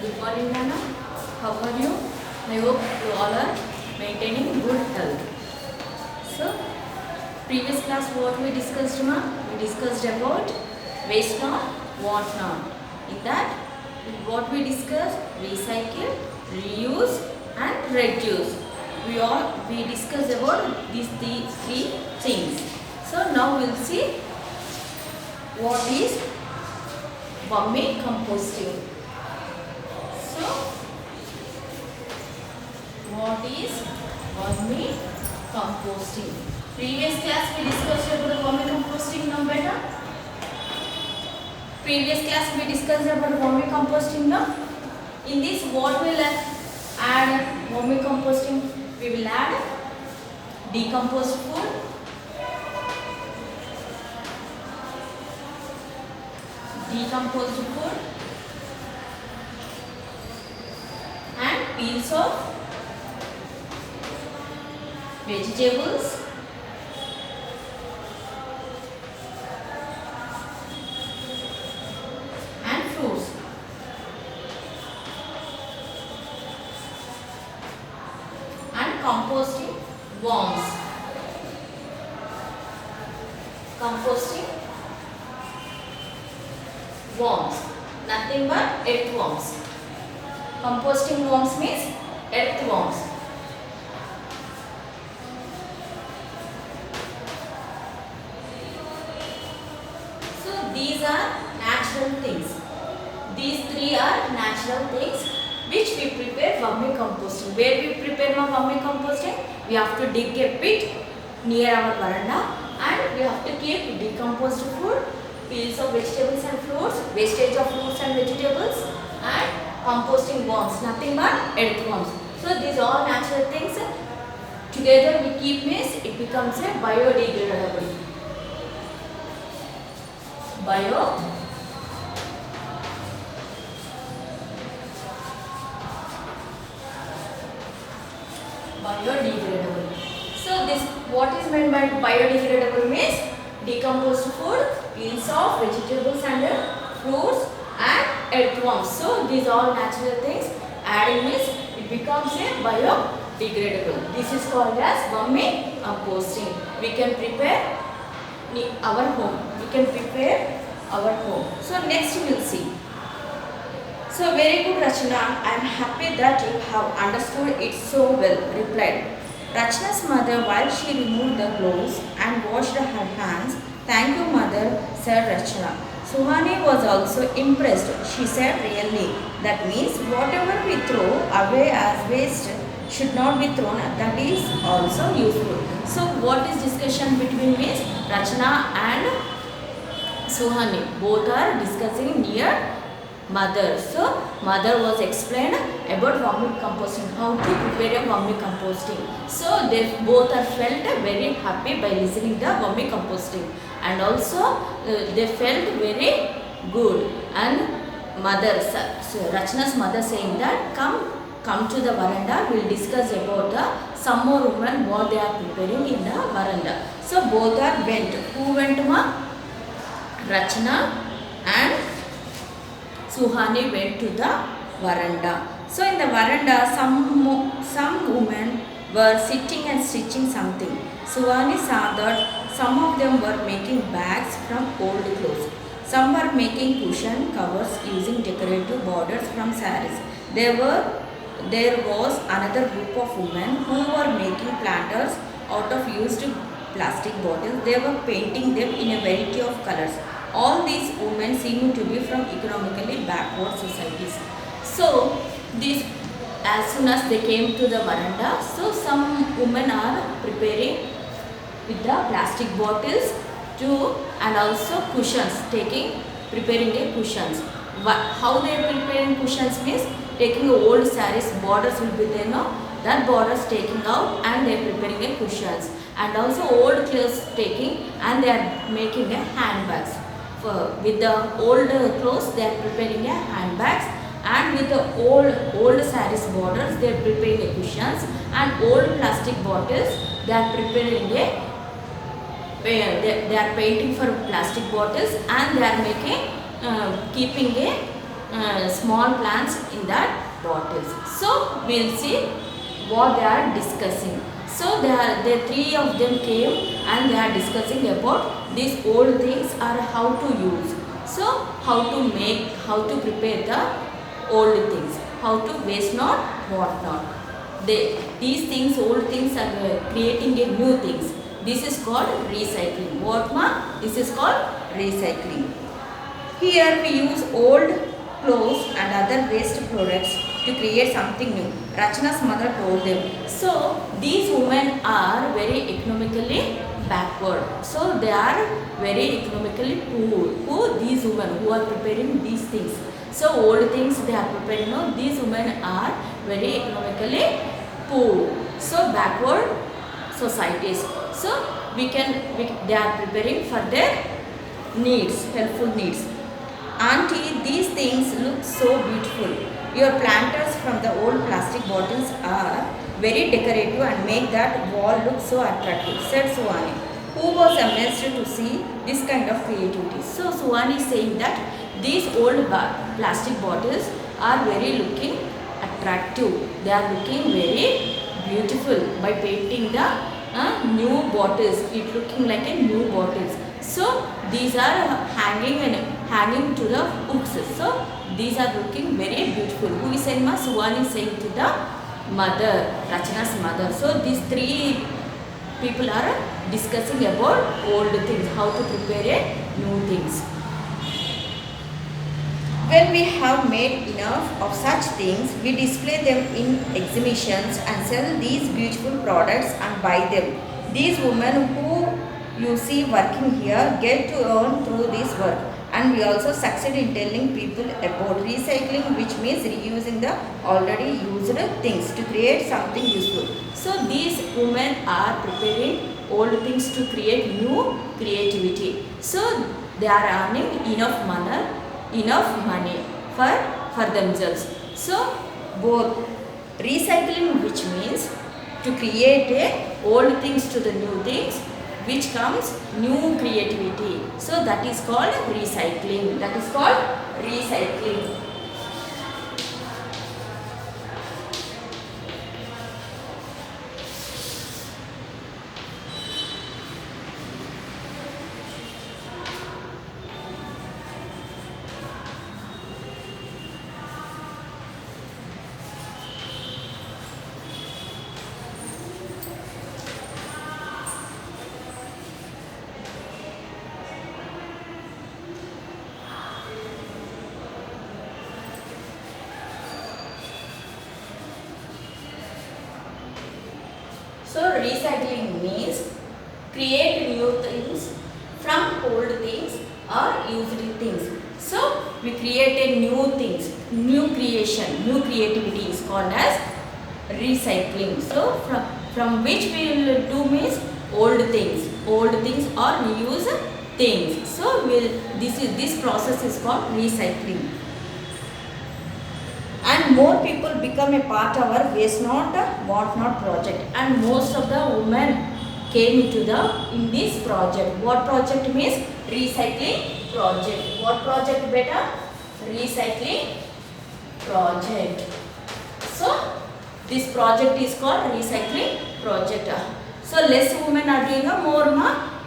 Good morning, Nana. How are you? I hope you all are maintaining good health. So, previous class what we discussed, ma? We discussed about waste not, want not. In that, what we discussed? Recycle, reuse, and reduce. We discussed about these three things. So now we'll see what is vermicomposting. So, what is vermicomposting? Previous class we discussed about vermicomposting, now beta. Previous class we discussed about vermicomposting, now. In this, what will add vermicomposting? We will add decomposed food, and peels of vegetables and fruits. And composting worms. Nothing but earthworms. Composting worms means earthworms. So these are natural things. These three are natural things which we prepare vermicomposting. Where we prepare vermicomposting? We have to dig a pit near our veranda and we have to keep decomposed food, peels of vegetables and fruits, wastage of fruits and vegetables, and composting worms, nothing but earthworms. So these all natural things together we keep means it becomes a biodegradable. Biodegradable. So this, what is meant by biodegradable means decomposed food, peels of vegetables and fruits and earthworms. So these are natural things. Adding means it becomes a biodegradable. This is called as vermicomposting. We can prepare our home. So next we will see. So very good, Rachana. I am happy that you have understood it so well, replied Rachna's mother while she removed the gloves and washed her hands. Thank you, mother, said Rachna. Suhani was also impressed. She said, really, that means whatever we throw away as waste should not be thrown, that is also useful. So what is discussion between means Rachna and Suhani? Both are discussing near mother. So mother was explained about vermicomposting, how to prepare a vermicomposting. So they both are felt very happy by listening the vermicomposting, and also they felt very good. And mother, so Rachna's mother saying that come to the veranda, we'll discuss about some more women what they are preparing in the veranda. So both are went. Who went, ma? Rachna and Suhani went to the veranda. So in the veranda, some women were sitting and stitching something. Suhani saw that some of them were making bags from old clothes. Some were making cushion covers using decorative borders from saris. There was another group of women who were making planters out of used plastic bottles. They were painting them in a variety of colors. All these women seem to be from economically backward societies. So, as soon as they came to the veranda, so some women are preparing with the plastic bottles and also cushions, preparing a cushions. How they are preparing cushions means taking old saris, borders will be there, no? That borders taking out and they are preparing a cushions. And also old clothes taking and they are making a handbags. With the old clothes they are preparing a handbags, and with the old saris borders they are preparing a cushions, and old plastic bottles they are preparing a they are painting for plastic bottles, and they are making keeping a small plants in that bottles. So we'll see what they are discussing. So the three of them came and they are discussing about these old things or how to use. So how to make, how to prepare the old things, how to waste not, what not. These things, old things are creating a new things. This is called recycling. What ma? This is called recycling. Here we use old clothes and other waste products to create something new. Rachna's mother told them. So these women are very economically backward. So they are very economically poor. Who? These women who are preparing these things. So old things they are preparing. No, these women are very economically poor. So backward societies. So they are preparing for their needs, helpful needs. Auntie, these things look so beautiful. Your planters from the old plastic bottles are very decorative and make that wall look so attractive, said Suwani, who was amazed to see this kind of creativity. So Suwani is saying that these old plastic bottles are very looking attractive. They are looking very beautiful by painting the new bottles. It looking like a new bottles. So these are hanging to the hooks. So these are looking very beautiful. Who is saying? Suwani is saying to the mother, Rachna's mother. So these three people are discussing about old things, how to prepare new things. When we have made enough of such things, we display them in exhibitions and sell these beautiful products and buy them. These women who you see working here get to earn through this work, and we also succeed in telling people about recycling, which means reusing the already used things to create something useful. So these women are preparing old things to create new creativity. So they are earning enough money for themselves. So both recycling, which means to create old things to the new things, which comes new creativity. So that is called recycling. That is called recycling. So recycling means create new things from old things or used things. So we create a new things, new creation, new creativity is called as recycling. So from which we will do means old things or used things. So this process is called recycling. And more people become a part of our Waste Not Want Not project, and most of the women came in this project. What project means? Recycling project. What project beta? Recycling project. So this project is called recycling project. So less women are doing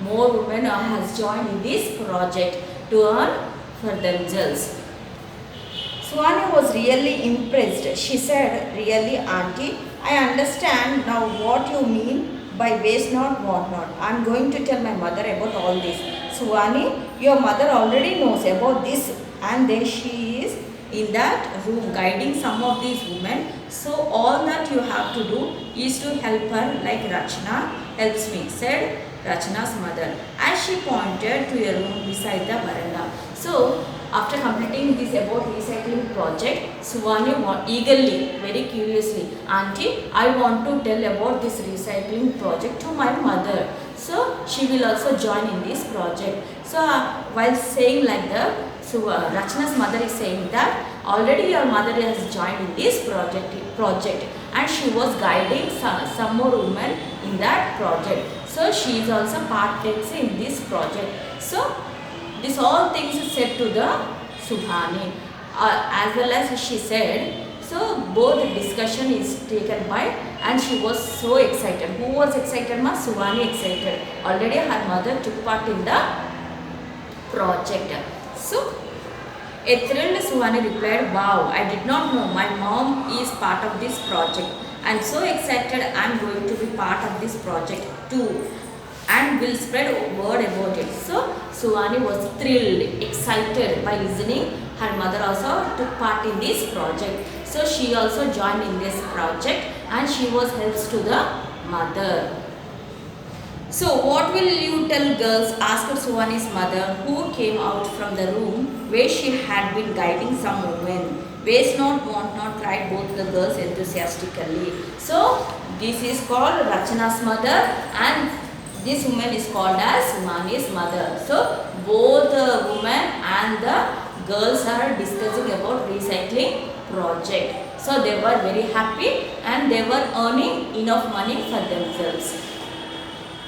more women has joined in this project to earn for themselves. Suwani was really impressed. She said, really, Auntie, I understand now what you mean by waste not, want not. I am going to tell my mother about all this. Suwani, your mother already knows about this, and then she is in that room guiding some of these women. So all that you have to do is to help her like Rachna helps me, said Rachna's mother, as she pointed to a room beside the veranda. So after completing this about recycling project, Suwani eagerly, very curiously, Auntie, I want to tell about this recycling project to my mother. So she will also join in this project. So while saying like that, Rachna's mother is saying that already your mother has joined in this project and she was guiding some more women in that project. So she is also partakes in this project. So this all things is said to the Suhani. as well as she said. So both discussion is taken by, and she was so excited. Who was excited? Ma Suvani excited. Already her mother took part in the project. So a thrilled Suvani replied, "Wow, I did not know my mom is part of this project. I am so excited I am going to be part of this project too and will spread word about it." So Suvani was thrilled, excited by listening. Her mother also took part in this project. So she also joined in this project and she was helps to the mother. So what will you tell girls? Asked Suvani's mother, who came out from the room where she had been guiding some women. Waste not, want not, cried both the girls enthusiastically. So this is called Rachana's mother and this woman is called as Suvani's mother. So both the women and the girls are discussing about recycling project. So they were very happy and they were earning enough money for themselves.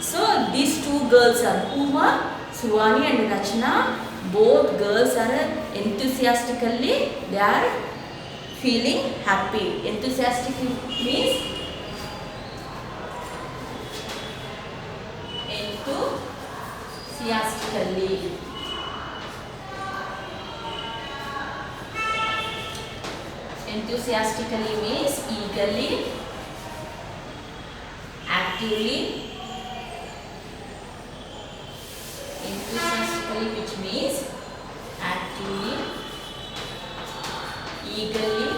So these two girls are Uma, Suvani and Rachana. Both girls are enthusiastically, they are feeling happy. Enthusiastically means enthusiastically. Enthusiastically means eagerly, actively. Enthusiastically, which means actively, eagerly,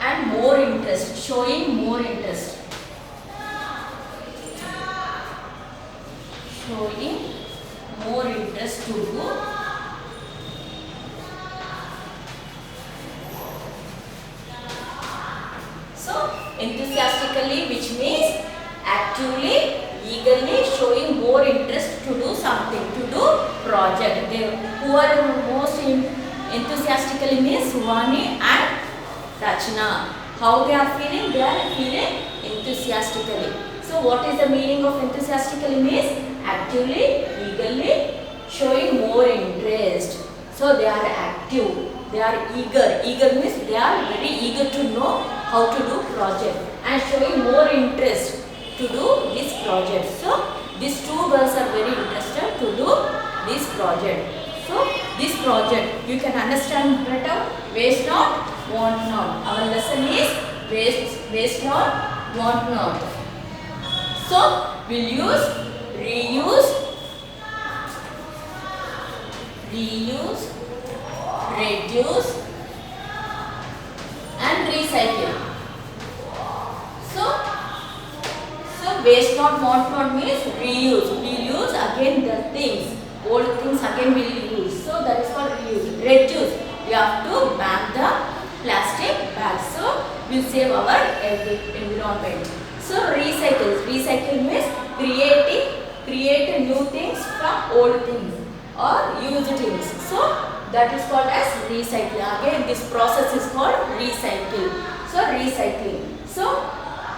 and more interest, showing more interest. Showing more interest to do. So enthusiastically, which means actively, eagerly, showing more interest to do something, to do project. They who are most enthusiastically means Suvani and Rachana. How they are feeling? They are feeling enthusiastically. So what is the meaning of enthusiastically means? Actively, eagerly, showing more interest. So they are active. They are eager. Eager means they are very eager to know how to do project and showing more interest to do this project. So these two girls are very interested to do this project. So this project you can understand better. Waste not, want not. Our lesson is waste not, want not. So we'll use reuse, reduce and recycle. So waste not, want not means reuse. We'll use again the things, old things again we'll use. So that is called reuse. Reduce, we have to ban the plastic bags. So we'll save our environment. So recycle means create new things from old things or used things. So that is called as recycling. Again this process is called recycle. So recycling. So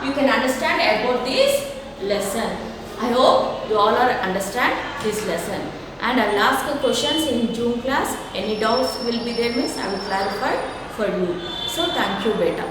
you can understand about this lesson. I hope you all are understand this lesson. And I will ask questions in June class. Any doubts will be there means I will clarify for you. So thank you beta.